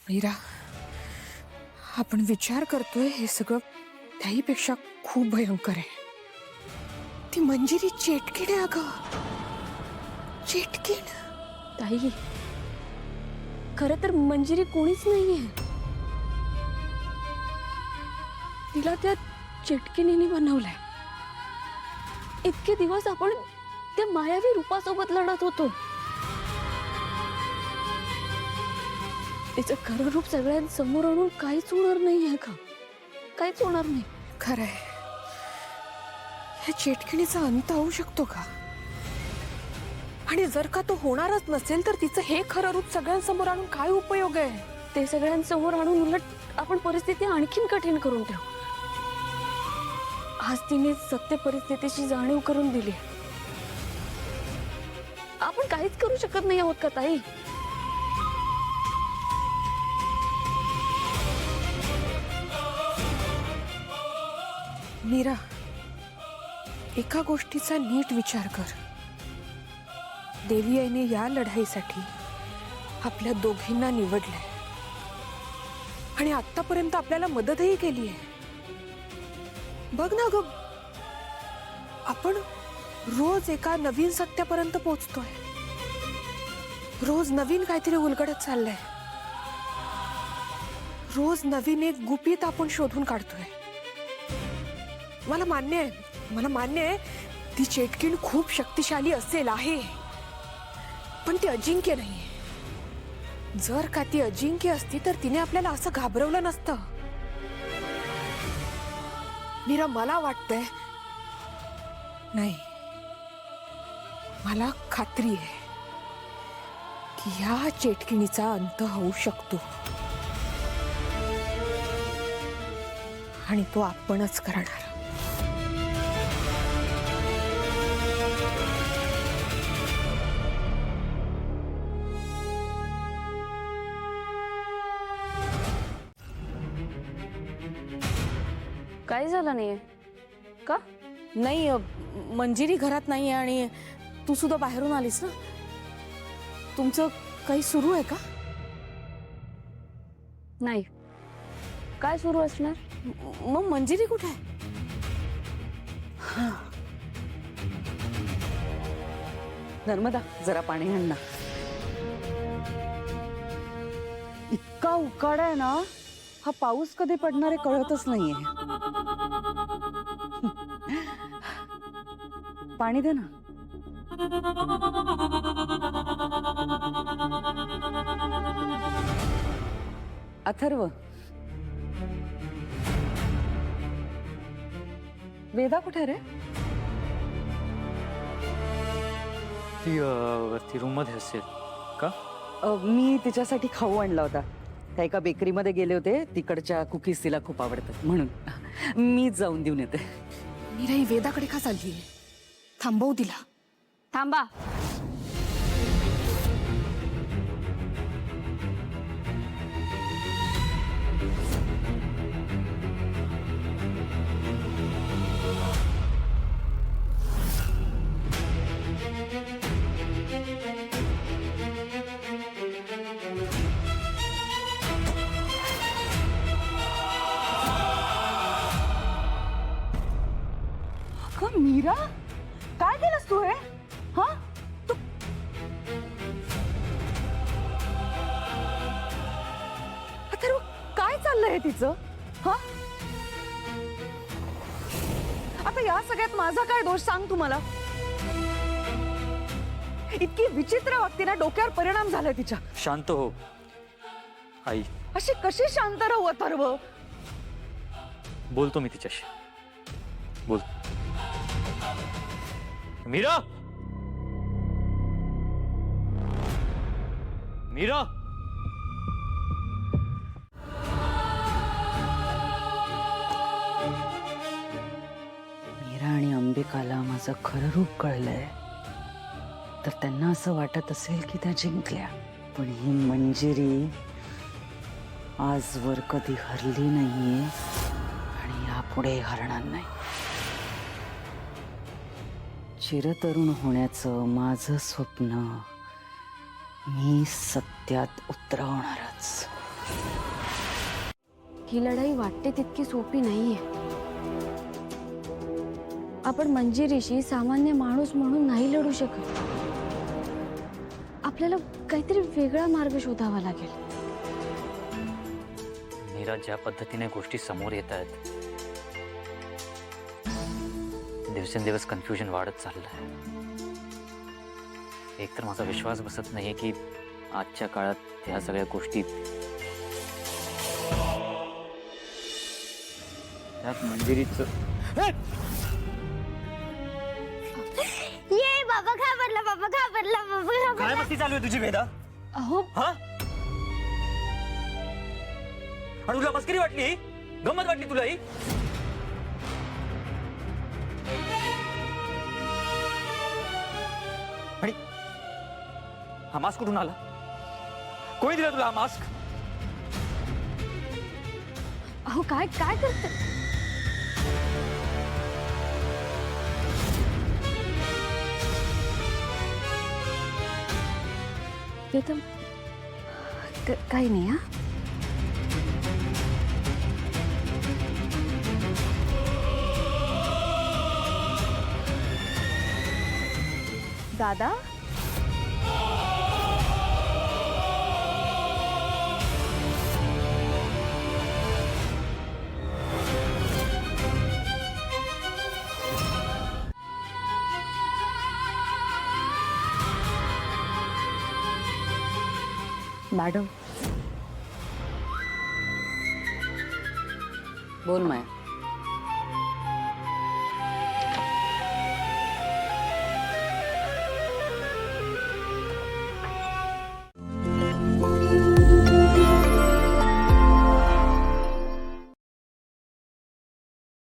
मीरा, आपण विचार करतोय हे सगळं त्याहीपेक्षा खूप भयंकर आहे. ती मंजिरी चेटकीण आहे अगं, चेटकीण. ताई, खरं तर मंजिरी कोणीच नाहीये. तिला त्या चेटकिणीने बनवलंय. इतके दिवस आपण त्या मायावी रूपासोबत लढत होतो. तिचं खरं रूप सगळ्यांसमोर आणून काहीच होणार नाहीये का? काहीच होणार नाही. खरंय, ह्या चेटकिणीचा अंत होऊ शकतो का? आणि जर का तो होणारच नसेल तर तिचं हे खरं रूप सगळ्यांसमोर आणून काय उपयोग आहे? ते सगळ्यांसमोर आणून उलट आपण परिस्थिती आणखीन कठीण करून ठेवू. आज तिने सत्य परिस्थितीची जाणीव करून दिली. आपण काहीच करू शकत नाही आहोत का ताई? मीरा, एका गोष्टीचा नीट विचार कर. देवी आईने या लढाईसाठी आपल्या दोघींना निवडलंय आणि आतापर्यंत आपल्याला मदतही केली आहे. बघ ना ग, आपण रोज एका नवीन सत्यापर्यंत पोहोचतोय. रोज नवीन काहीतरी उलगडत चाललंय. रोज नवीन एक गुपित आपण शोधून काढतोय. मला मान्य आहे ती चेटकीण खूप शक्तिशाली असेल आहे, पण ती अजिंक्य नाहीये. जर का ती अजिंक्य असती तर तिने आपल्याला असं घाबरवलं नसतं. मीरा, मला वाटतंय, नाही, मला खात्री आहे की ह्या चेटकिणीचा अंत होऊ शकतो आणि तो आपणच करणार. काही झालं नाहीये का? नाही, मंजिरी घरात नाहीये आणि तू सुद्धा बाहेरून आलीस ना. तुमचं काही सुरू आहे का? नाही. काय सुरू असणार? मग मंजिरी कुठे आहे? नर्मदा, जरा पाणी आण ना. इतका उकाडा आहे ना, हा पाऊस कधी पडणार आहे कळतच नाहीये. पाणी दे ना. अथर्व, वेदा कुठे रे? ती वरती रूम मध्ये असेल का? मी तिच्यासाठी खाऊ आणला होता. त्या एका बेकरीमध्ये गेले होते, तिकडच्या कुकीज तिला खूप आवडतात म्हणून मी जाऊन देऊन येते. मीरा, ही वेदाकडे का चालली? थांबवू तिला. थांबा. मीरा, काय केलंस तू हे? हा, तू अथर्व, काय चाललंय तिचं? हा, आता या सगळ्यात माझा काय दोष सांग तू मला. इतकी विचित्र वागते ना, डोक्यावर परिणाम झालाय तिच्या. शांत हो आई. अशी कशी शांत राहू अथर्व? बोलतो मी तिच्याशी. बोल. मीरा, मीरा, मीरा आणि अंबिकाला माझं खरं रूप कळलंय तर त्यांना असं वाटत असेल की त्या जिंकल्या. पण ही मंजिरी आजवर कधी हरली नाहीये आणि यापुढे हरणार नाही. चिरतरुण होण्याचं माझं स्वप्न मी सत्यात उतरवणारच. ही लढाई वाटते तितकी सोपी नाहीये. आपण मंजिरीशी सामान्य माणूस म्हणून नाही लढू शकत. आपल्याला काहीतरी वेगळा मार्ग शोधावा लागेल. मीरा, ज्या पद्धतीने गोष्टी समोर येत आहेत दिवसेंदिवस कन्फ्युजन वाढत चाललंय. एक तर माझा विश्वास बसत नाहीये की आजच्या काळात ह्या सगळ्या गोष्टी, त्यात मंजिरीचं ये बाबा घाबरला, बाबा घाबरला, बाबा काय घाबरला. मस्ती चालू आहे तुझी वेदा? अहो हा? आणि तुला मस्करी वाटली, गंमत वाटली तुला ही? आणि हा मास्क कुठून आला? कोणी दिला तुला हा मास्क? अहो काय काय करते? ते तर काही नाही. हा दादा, मॅडम. बोल माया.